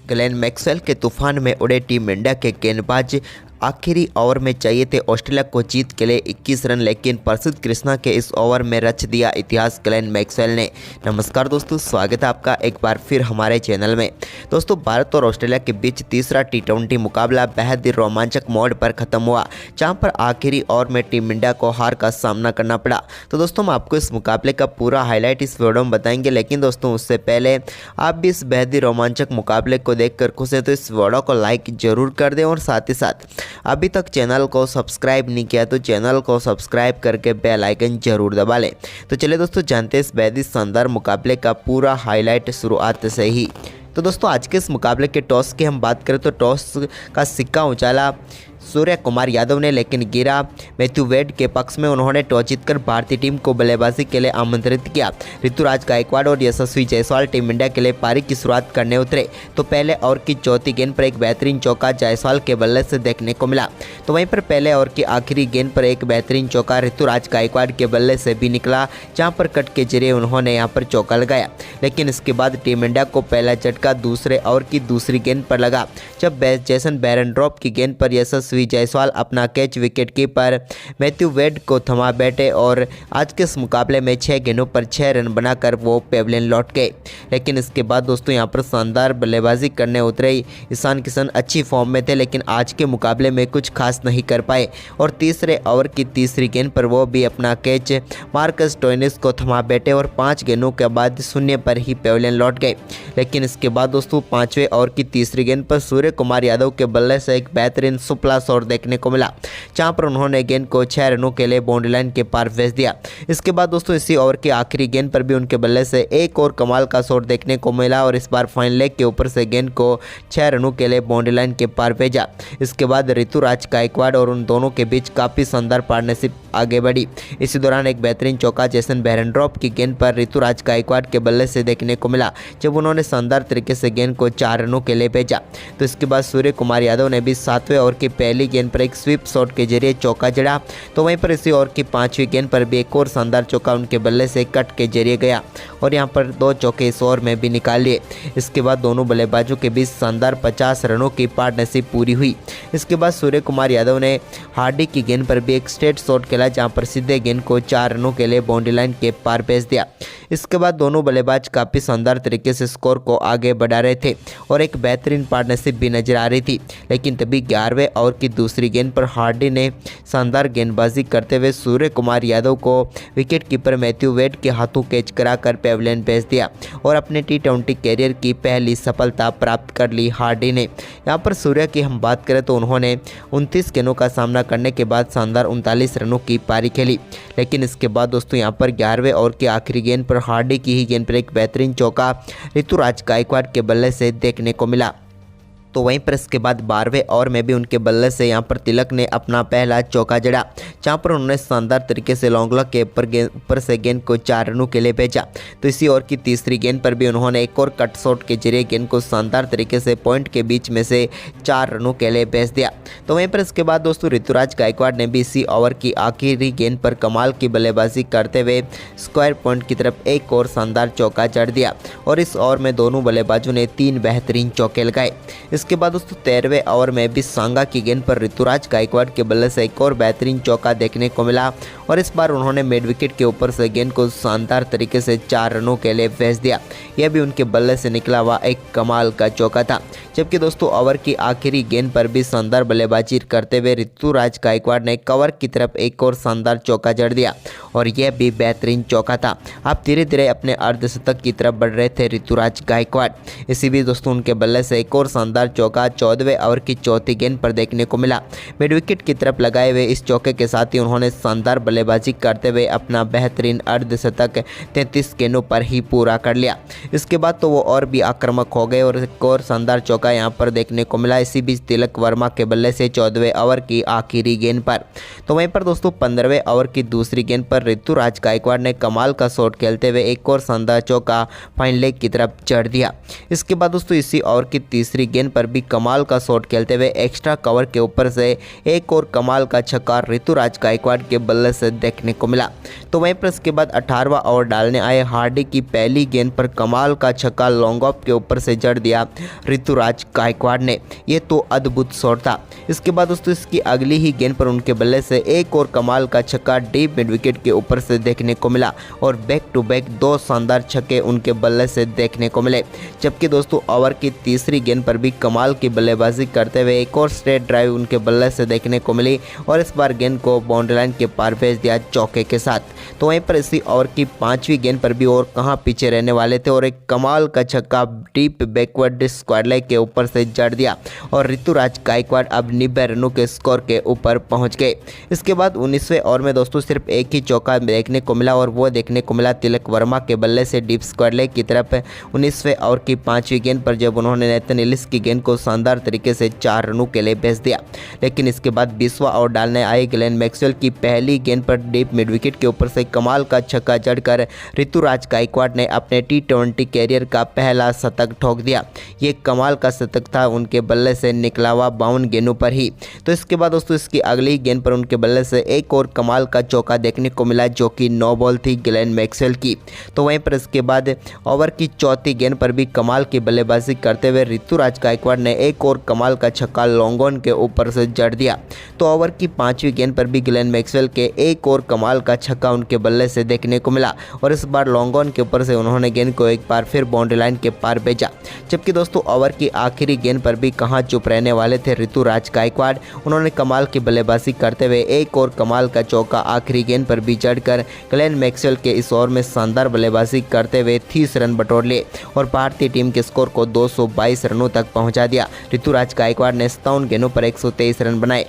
Glenn Maxwell के तूफान में उड़े टीम इंडिया के गेंदबाज आखिरी ओवर में चाहिए थे ऑस्ट्रेलिया को जीत के लिए 21 रन, लेकिन प्रसिद्ध कृष्णा के इस ओवर में रच दिया इतिहास ग्लेन मैक्सवेल ने। नमस्कार दोस्तों, स्वागत है आपका एक बार फिर हमारे चैनल में। दोस्तों, भारत और ऑस्ट्रेलिया के बीच तीसरा T20 मुकाबला बेहद ही रोमांचक मोड पर खत्म हुआ, जहां पर आखिरी ओवर में टीम इंडिया को हार का सामना करना पड़ा। तो दोस्तों, हम आपको इस मुकाबले का पूरा हाईलाइट इस वीडियो में बताएंगे, लेकिन दोस्तों उससे पहले आप भी इस बेहद ही रोमांचक मुकाबले को देखकर खुश हैं तो इस वीडियो को लाइक जरूर कर दें और साथ ही साथ अभी तक चैनल को सब्सक्राइब नहीं किया तो चैनल को सब्सक्राइब करके बेल आइकन जरूर दबा लें। तो चलिए दोस्तों, जानते हैं इस बेहद ही शानदार मुकाबले का पूरा हाईलाइट शुरुआत से ही। तो दोस्तों, आज के इस मुकाबले के टॉस की हम बात करें तो टॉस का सिक्का उछाला सूर्य कुमार यादव ने, लेकिन गिरा मैथ्यू वेड के पक्ष में। उन्होंने टॉस जीतकर भारतीय टीम को बल्लेबाजी के लिए आमंत्रित किया। ऋतुराज गायकवाड़ और यशस्वी जायसवाल टीम इंडिया के लिए पारी की शुरुआत करने उतरे, तो पहले ओवर की चौथी गेंद पर एक बेहतरीन चौका जायसवाल के बल्ले से देखने को मिला। तो वहीं पर पहले ओवर की आखिरी गेंद पर एक बेहतरीन चौका ऋतुराज गायकवाड़ के बल्ले से भी निकला, जहां पर कट के जरिए उन्होंने यहां पर चौका लगाया। लेकिन इसके बाद टीम इंडिया को पहला झटका दूसरे ओवर की दूसरी गेंद पर लगा, जब जेसन बेरेंड्रॉप की गेंद पर यशस्वी जायसवाल अपना catch wicket keeper Matthew Wade को थमा बैठे और आज के इस मुकाबले में 6 गेंदों पर 6 रन बनाकर वो पेविलियन लौट गए। लेकिन इसके बाद दोस्तों यहाँ पर शानदार बल्लेबाजी करने उतरे ईशान किशन अच्छी फॉर्म में थे, लेकिन आज के मुकाबले में कुछ खास नहीं कर पाए और तीसरे ओवर की तीसरी गेंद पर वो भी अपना कैच मार्कस स्टोइनिस को थमा बैठे और 5 गेंदों के बाद 0 पर ही पेविलियन लौट गए। लेकिन इसके बाद दोस्तों 5वें ओवर की तीसरी गेंद पर सूर्य कुमार यादव के बल्ले से एक बेहतरीन सुपला शॉट देखने को मिला, जहां पर उन्होंने गेंद को 6 रनों के लिए बाउंड्री लाइन के पार भेज दिया। इसके बाद दोस्तों इसी ओवर की आखिरी गेंद पर भी उनके बल्ले से एक और कमाल का शॉट देखने को मिला और इस बार फाइन लेग के ऊपर से गेंद को 6 रनों के लिए बाउंड्री लाइन के पार भेजा। इसके बाद ऋतुराज गायकवाड़ और उन दोनों के बीच काफी शानदार पार्टनरशिप आगे बढ़ी। इसी दौरान एक बेहतरीन चौका जेसन बेरेंड्रॉप की गेंद पर ऋतुराज गायकवाड़ के बल्ले से देखने को मिला, जब उन्होंने शानदार तरीके से गेंद को 4 रनों के लिए भेजा। तो इसके बाद सूर्य कुमार यादव ने भी 7वें ओवर की पहली गेंद पर एक स्वीप शॉट के जरिए चौका जड़ा, तो वहीं पर इसी ओवर की 5वीं गेंद पर भी एक और शानदार चौका उनके बल्ले से कट के जरिए गया और यहां पर 2 चौके इस ओवर में भी निकाल लिए। इसके बाद दोनों बल्लेबाजों के बीच शानदार 50 रनों की पार्टनरशिप पूरी हुई। इसके बाद सूर्य कुमार यादव ने हार्डी की गेंद पर भी एक स्ट्रेट शॉट खेला, जहां पर सीधे गेंद को 4 रनों के लिए बाउंड्री लाइन के पार भेज दिया। इसके बाद दोनों बल्लेबाज काफ़ी शानदार तरीके से स्कोर को आगे बढ़ा रहे थे और एक बेहतरीन पार्टनरशिप भी नजर आ रही थी। लेकिन तभी 11वें ओवर की दूसरी गेंद पर हार्डी ने शानदार गेंदबाजी करते हुए सूर्य कुमार यादव को विकेट कीपर मैथ्यू वेड के हाथों कैच कराकर पेविलियन भेज दिया और अपने T20 कैरियर की पहली सफलता प्राप्त कर ली हार्डी ने। यहाँ पर सूर्य की हम बात करें तो उन्होंने 29 गेंदों का सामना करने के बाद शानदार 39 रनों की पारी खेली। लेकिन इसके बाद दोस्तों यहाँ पर 11वें ओवर की आखिरी गेंद पर हार्डी की ही गेंद पर एक बेहतरीन चौका ऋतुराज गायकवाड़ के बल्ले से देखने को मिला। तो वहीं पर इसके बाद 12वें ओवर में भी उनके बल्ले से यहाँ पर तिलक ने अपना पहला चौका जड़ा, जहाँ पर उन्होंने शानदार तरीके से लॉन्ग लॉक के ऊपर से गेंद को 4 रनों के लिए भेजा। तो इसी ओवर की तीसरी गेंद पर भी उन्होंने एक और कट शॉट के जरिए गेंद को शानदार तरीके से पॉइंट के बीच में से 4 रनों के लिए भेज दिया। तो वहीं पर इसके बाद दोस्तों ऋतुराज गायकवाड़ ने भी इसी ओवर की आखिरी गेंद पर कमाल की बल्लेबाजी करते हुए स्क्वायर पॉइंट की तरफ एक और शानदार चौका जड़ दिया और इस ओवर में दोनों बल्लेबाजों ने 3 बेहतरीन चौके लगाए। इसके बाद दोस्तों 13वें ओवर में भी सांगा की गेंद पर ऋतुराज गायकवाड़ के बल्ले से एक और बेहतरीन चौका देखने को मिला और इस बार उन्होंने मिड विकेट के ऊपर से गेंद को शानदार तरीके से 4 रनों के लिए भेज दिया। यह भी उनके बल्ले से निकला हुआ एक कमाल का चौका था। जबकि दोस्तों ओवर की आखिरी गेंद पर भी शानदार बल्लेबाजी करते हुए ऋतुराज गायकवाड़ ने कवर की तरफ एक और शानदार चौका जड़ दिया और यह भी बेहतरीन चौका था। अब धीरे धीरे अपने अर्धशतक की तरफ बढ़ रहे थे ऋतुराज गायकवाड़। इसी बीच दोस्तों उनके बल्ले से एक और शानदार चौका 14वें ओवर की चौथी गेंद पर देखने को मिला। मिड विकेट की तरफ लगाए हुए इस चौके के साथ ही उन्होंने शानदार बल्लेबाजी करते हुए अपना बेहतरीन अर्धशतक 33 गेंदों पर ही पूरा कर लिया। इसके बाद तो वो और भी आक्रामक हो गए और एक और शानदार चौका यहां पर देखने को मिला। इसी बीच तिलक वर्मा के बल्ले से 14वें ओवर की आखिरी गेंद पर। तो वहीं पर दोस्तों 15वें ओवर की दूसरी गेंद पर ऋतुराज गायकवाड़ ने कमाल का शॉट खेलते हुए एक और शानदार चौका फाइन लेग की तरफ जड़ दिया। इसके बाद दोस्तों इसी ओवर की तीसरी गेंद पर भी कमाल का शॉट खेलते हुए एक्स्ट्रा कवर के ऊपर से एक और कमाल का छक्का ऋतुराज गायकवाड़ के बल्ले से देखने को मिला। तो वहीं पर इसके बाद 18वां ओवर डालने आए हार्दिक की पहली गेंद पर कमाल का छक्का लॉन्ग ऑफ के ऊपर से जड़ दिया ऋतुराज गायकवाड़ ने। ये तो अद्भुत शॉट था। इसके बाद दोस्तों इसकी अगली ही गेंद पर उनके बल्ले से एक और कमाल का छक्का डीप मिड विकेट के ऊपर से देखने को मिला और बैक टू बैक 2 शानदार छक्के उनके बल्ले से देखने को मिले। जबकि दोस्तों ओवर की तीसरी गेंद पर भी कमाल की बल्लेबाजी करते हुए एक और स्ट्रेट ड्राइव उनके बल्ले से देखने को मिली और इस बार गेंद को बाउंड्री लाइन के पार भेज दिया चौके के साथ। तो वहीं पर इसी ओवर की 5वीं गेंद पर भी और कहां पीछे रहने वाले थे और एक कमाल का छक्का डीप बैकवर्ड स्क्वायर लेग के ऊपर से जड़ दिया और ऋतुराज गायकवाड़ अब 90 रनों के स्कोर के ऊपर पहुंच गए। इसके बाद 19वें ओवर में दोस्तों सिर्फ एक ही चौका देखने को मिला और वो देखने को मिला तिलक वर्मा के बल्ले से डीप स्क्वायर लेग की तरफ 19वें ओवर की 5वीं गेंद पर जब उन्होंने नेथन एलिस की गेंद को शानदार तरीके से 4 रनों के लिए भेज दिया। लेकिन इसके बाद 20वां ओवर डालने आए ग्लेन मैक्सवेल की पहली गेंद पर डीप मिड विकेट के ऊपर से कमाल का छक्का जड़कर ऋतुराज गायकवाड़ ने अपने T20 कैरियर का पहला शतक ठोक दिया। ये कमाल का शतक था उनके बल्ले से निकला हुआ 52 गेंदों पर ही। तो इसके बाद दोस्तों इसकी अगली गेंद पर उनके बल्ले से एक और कमाल का चौका देखने को मिला जो कि 9 बॉल थी ग्लेन मैक्सवेल की। तो वहीं पर इसके बाद ओवर की चौथी गेंद पर भी कमाल की बल्लेबाजी करते हुए ऋतुराज गायकवाड़ ने एक और कमाल का छक्का लॉन्ग ऑन के ऊपर से जड़ दिया। तो ओवर की 5वीं गेंद पर भी ग्लेन मैक्सवेल के एक और कमाल का छक्का उनके बल्ले से देखने को मिला और इस बार लॉन्ग ऑन के ऊपर से उन्होंने गेंद को एक बार फिर बाउंड्री लाइन के पार भेजा। जबकि दोस्तों ओवर की आखिरी गेंद पर भी कहां चुप रहने वाले थे ऋतुराज गायकवाड़। उन्होंने कमाल की बल्लेबाजी करते हुए एक और कमाल का चौका आखिरी गेंद पर भी जड़कर ग्लेन मैक्सवेल के इस ओवर में शानदार बल्लेबाजी करते हुए 30 रन बटोर लिए और भारतीय टीम के स्कोर को 222 रनों तक पहुंचा दिया। ऋतुराज गायकवाड़ ने 57 गेंदों पर 123 रन बनाए।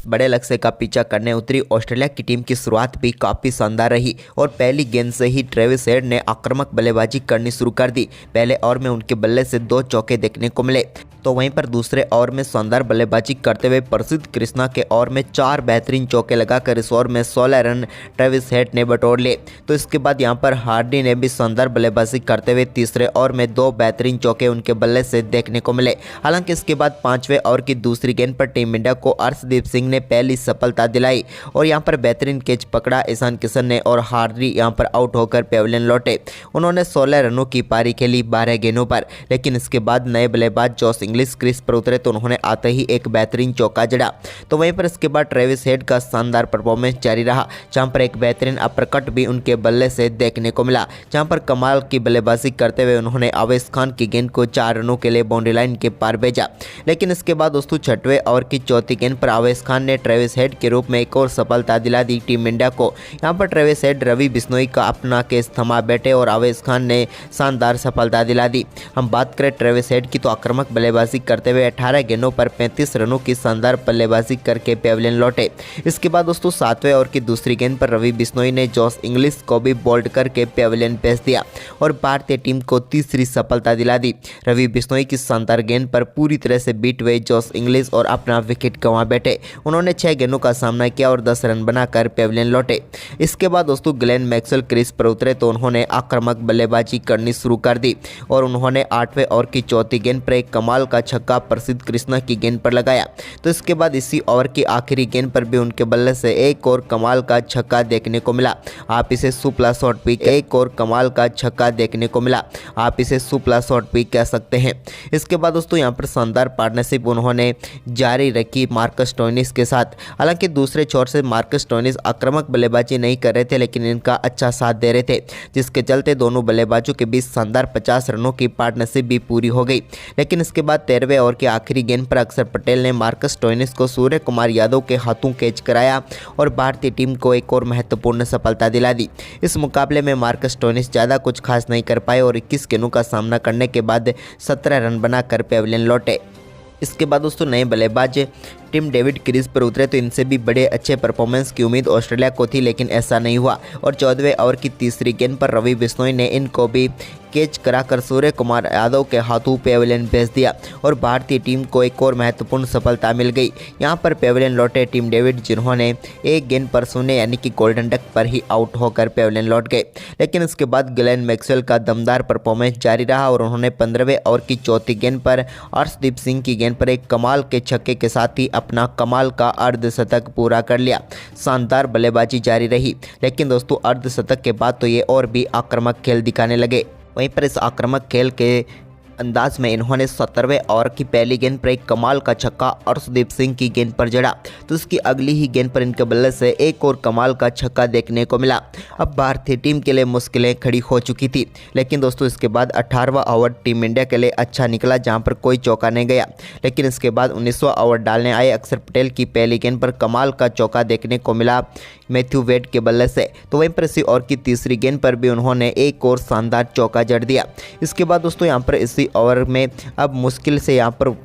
बड़े लक्ष्य का पीछा करने उतरी ऑस्ट्रेलिया की टीम की शुरुआत भी काफ़ी शानदार रही और पहली गेंद से ही ट्रेविस हेड ने आक्रामक बल्लेबाजी करनी शुरू कर दी। पहले ओवर में उनके बल्ले से 2 चौके देखने को मिले। तो वहीं पर दूसरे ओवर में शानदार बल्लेबाजी करते हुए प्रसिद्ध कृष्णा के ओवर में 4 बेहतरीन चौके लगाकर इस ओवर में 16 रन ट्रेविस हेड ने बटोर लिए। तो इसके बाद यहां पर हार्डी ने भी शानदार बल्लेबाजी करते हुए तीसरे ओवर में 2 बेहतरीन चौके उनके बल्ले से देखने को मिले। हालांकि इसके बाद 5वें ओवर की दूसरी गेंद पर टीम इंडिया को अर्शदीप सिंह ने पहली सफलता दिलाई और यहां पर बेहतरीन कैच पकड़ा ईशान किशन ने और हार्डी यहां पर आउट होकर पेविलियन लौटे। उन्होंने 16 रनों की पारी खेली 12 गेंदों पर। लेकिन इसके बाद नए बल्लेबाज जॉस इंग्लिश क्रीज पर उतरे तो उन्होंने आते ही एक बेहतरीन चौका जड़ा। तो वहीं पर इसके बाद ट्रेविस हेड का शानदार परफॉर्मेंस जारी रहा जहां पर एक बेहतरीन अपरकट भी उनके बल्ले से देखने को मिला, जहां पर कमाल की बल्लेबाजी करते हुए उन्होंने आवेश खान की गेंद को 4 रनों के लिए बाउंड्री लाइन के पार भेजा। लेकिन इसके बाद दोस्तों 6वें ओवर की चौथी गेंद पर आवेश खान ने ट्रेविस हेड के रूप में एक और सफलता दिला दी टीम इंडिया को। यहां पर ट्रेविस हेड रवि बिश्नोई का अपना केस थमा बैठे और आवेश खान ने शानदार सफलता दिला दी। हम बात करें ट्रेविस हेड की तो आक्रामक बल्लेबाजी करते हुए 18 गेंदों पर 35 रनों की शानदार बल्लेबाजी करके पेविलियन लौटे। इसके बाद दोस्तों 7वें ओवर की दूसरी गेंद पर रवि बिश्नोई ने जॉस इंग्लिश को भी बोल्ड करके पेविलियन भेज दिया और भारतीय टीम को तीसरी सफलता दिला दी। रवि बिश्नोई की शानदार गेंद पर पूरी तरह से बीट हुए जॉस इंग्लिश और अपना विकेट गंवा बैठे। उन्होंने 6 गेंदों का सामना किया और 10 रन बनाकर पेविलियन लौटे। इसके बाद दोस्तों ग्लेन मैक्सवेल क्रीज पर उतरे तो उन्होंने आक्रामक बल्लेबाजी करनी शुरू कर दी और उन्होंने 8वें ओवर की चौथी गेंद पर एक कमाल का छक्का प्रसिद्ध कृष्णा की गेंद पर लगाया। तो इसके बाद इसी ओवर की आखिरी गेंद पर भी उनके बल्ले से एक और कमाल का छक्का देखने को मिला। आप इसे सुपला शॉट भी एक और कमाल का छक्का देखने को मिला, आप इसे सुपला शॉट भी कह सकते हैं। इसके बाद दोस्तों यहाँ पर शानदार पार्टनरशिप उन्होंने जारी रखी मार्कस स्टोइनिस के साथ। हालांकि दूसरे छोर से मार्कस स्टोइनिस आक्रामक बल्लेबाजी नहीं कर रहे थे लेकिन इनका अच्छा साथ दे रहे थे, जिसके चलते दोनों बल्लेबाजों के बीच शानदार 50 रनों की पार्टनरशिप भी पूरी हो गई। लेकिन इसके बाद 13वें ओवर की आखिरी गेंद पर अक्षर पटेल ने मार्कस स्टोइनिस को सूर्य कुमार यादव के हाथों कैच कराया और भारतीय टीम को एक और महत्वपूर्ण सफलता दिला दी। इस मुकाबले में मार्कस स्टोइनिस ज़्यादा कुछ खास नहीं कर पाए और 21 गेंदों का सामना करने के बाद 17 रन बनाकर पेविलियन लौटे। इसके बाद दोस्तों नए बल्लेबाज टिम डेविड क्रीज पर उतरे तो इनसे भी बड़े अच्छे परफॉर्मेंस की उम्मीद ऑस्ट्रेलिया को थी, लेकिन ऐसा नहीं हुआ और 14वें ओवर की तीसरी गेंद पर रवि बिश्नोई ने इनको भी कैच कराकर सूर्य कुमार यादव के हाथों पेविलियन भेज दिया और भारतीय टीम को एक और महत्वपूर्ण सफलता मिल गई। यहां पर पेविलियन लौटे टिम डेविड, जिन्होंने एक गेंद पर शून्य यानी कि गोल्डन डक पर ही आउट होकर पेविलियन लौट गए। लेकिन उसके बाद ग्लेन मैक्सवेल का दमदार परफॉर्मेंस जारी रहा और उन्होंने 15वें ओवर की चौथी गेंद पर अर्शदीप सिंह की गेंद पर एक कमाल के छक्के के साथ ही अपना कमाल का अर्धशतक पूरा कर लिया। शानदार बल्लेबाजी जारी रही, लेकिन दोस्तों अर्धशतक के बाद तो ये और भी आक्रामक खेल दिखाने लगे। वहीं पर इस आक्रामक खेल के अंदाज में इन्होंने 17वें ओवर की पहली गेंद पर एक कमाल का छक्का अर्शदीप सिंह की गेंद पर जड़ा, तो उसकी अगली ही गेंद पर इनके बल्ले से एक और कमाल का छक्का देखने को मिला। अब भारतीय टीम के लिए मुश्किलें खड़ी हो चुकी थी, लेकिन दोस्तों इसके बाद 18वां ओवर टीम इंडिया के लिए अच्छा निकला, जहां पर कोई चौका नहीं गया। लेकिन इसके बाद 19वां ओवर डालने आए अक्षर पटेल की पहली गेंद पर कमाल का चौका देखने को मिला मैथ्यू वेड के बल्ले से, तो वहीं पर इसी ओवर की तीसरी गेंद पर भी उन्होंने एक और शानदार चौका जड़ दिया। इसके बाद दोस्तों यहाँ पर इसी ओवर में अब मुश्किल से यहाँ पर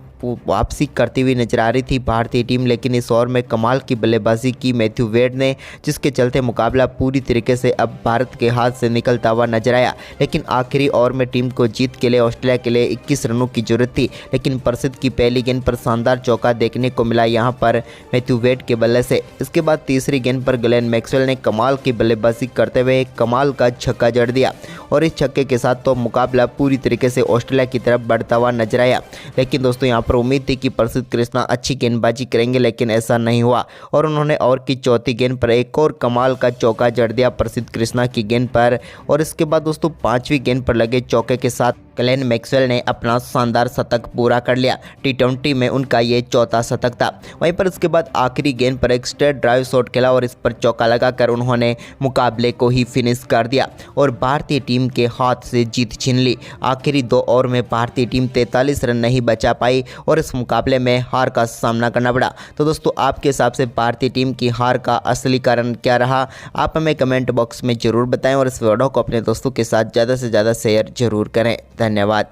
वापसी करती हुई नजर आ रही थी भारतीय टीम, लेकिन इस ओवर में कमाल की बल्लेबाजी की मैथ्यू वेड ने, जिसके चलते मुकाबला पूरी तरीके से अब भारत के हाथ से निकलता हुआ नजर आया। लेकिन आखिरी ओवर में टीम को जीत के लिए ऑस्ट्रेलिया के लिए 21 रनों की जरूरत थी, लेकिन प्रसिद्ध की पहली गेंद पर शानदार चौका देखने को मिला यहाँ पर मैथ्यू वेड के बल्ले से। इसके बाद तीसरी गेंद पर ग्लेन मैक्सवेल ने कमाल की बल्लेबाजी करते हुए एक कमाल का छक्का जड़ दिया और इस छक्के के साथ तो मुकाबला पूरी तरीके से ऑस्ट्रेलिया की तरफ बढ़ता हुआ नजर आया। लेकिन दोस्तों यहाँ पर उम्मीद थी कि प्रसिद्ध कृष्णा अच्छी गेंदबाजी करेंगे, लेकिन ऐसा नहीं हुआ और उन्होंने ओवर की चौथी गेंद पर एक और कमाल का चौका जड़ दिया प्रसिद्ध कृष्णा की गेंद पर। और इसके बाद दोस्तों पांचवी गेंद पर लगे चौके के साथ ग्लेन मैक्सवेल ने अपना शानदार शतक पूरा कर लिया। टी20 में उनका ये चौथा शतक था। वहीं पर उसके बाद आखिरी गेंद पर एक स्ट्रेट ड्राइव शॉट खेला और इस पर चौका लगाकर उन्होंने मुकाबले को ही फिनिश कर दिया और भारतीय टीम के हाथ से जीत छीन ली। आखिरी 2 ओवर में भारतीय टीम 43 रन नहीं बचा पाई और इस मुकाबले में हार का सामना करना पड़ा। तो दोस्तों आपके हिसाब से भारतीय टीम की हार का असली कारण क्या रहा, आप हमें कमेंट बॉक्स में ज़रूर बताएं और इस वीडियो को अपने दोस्तों के साथ ज़्यादा से ज़्यादा शेयर जरूर करें। धन्यवाद।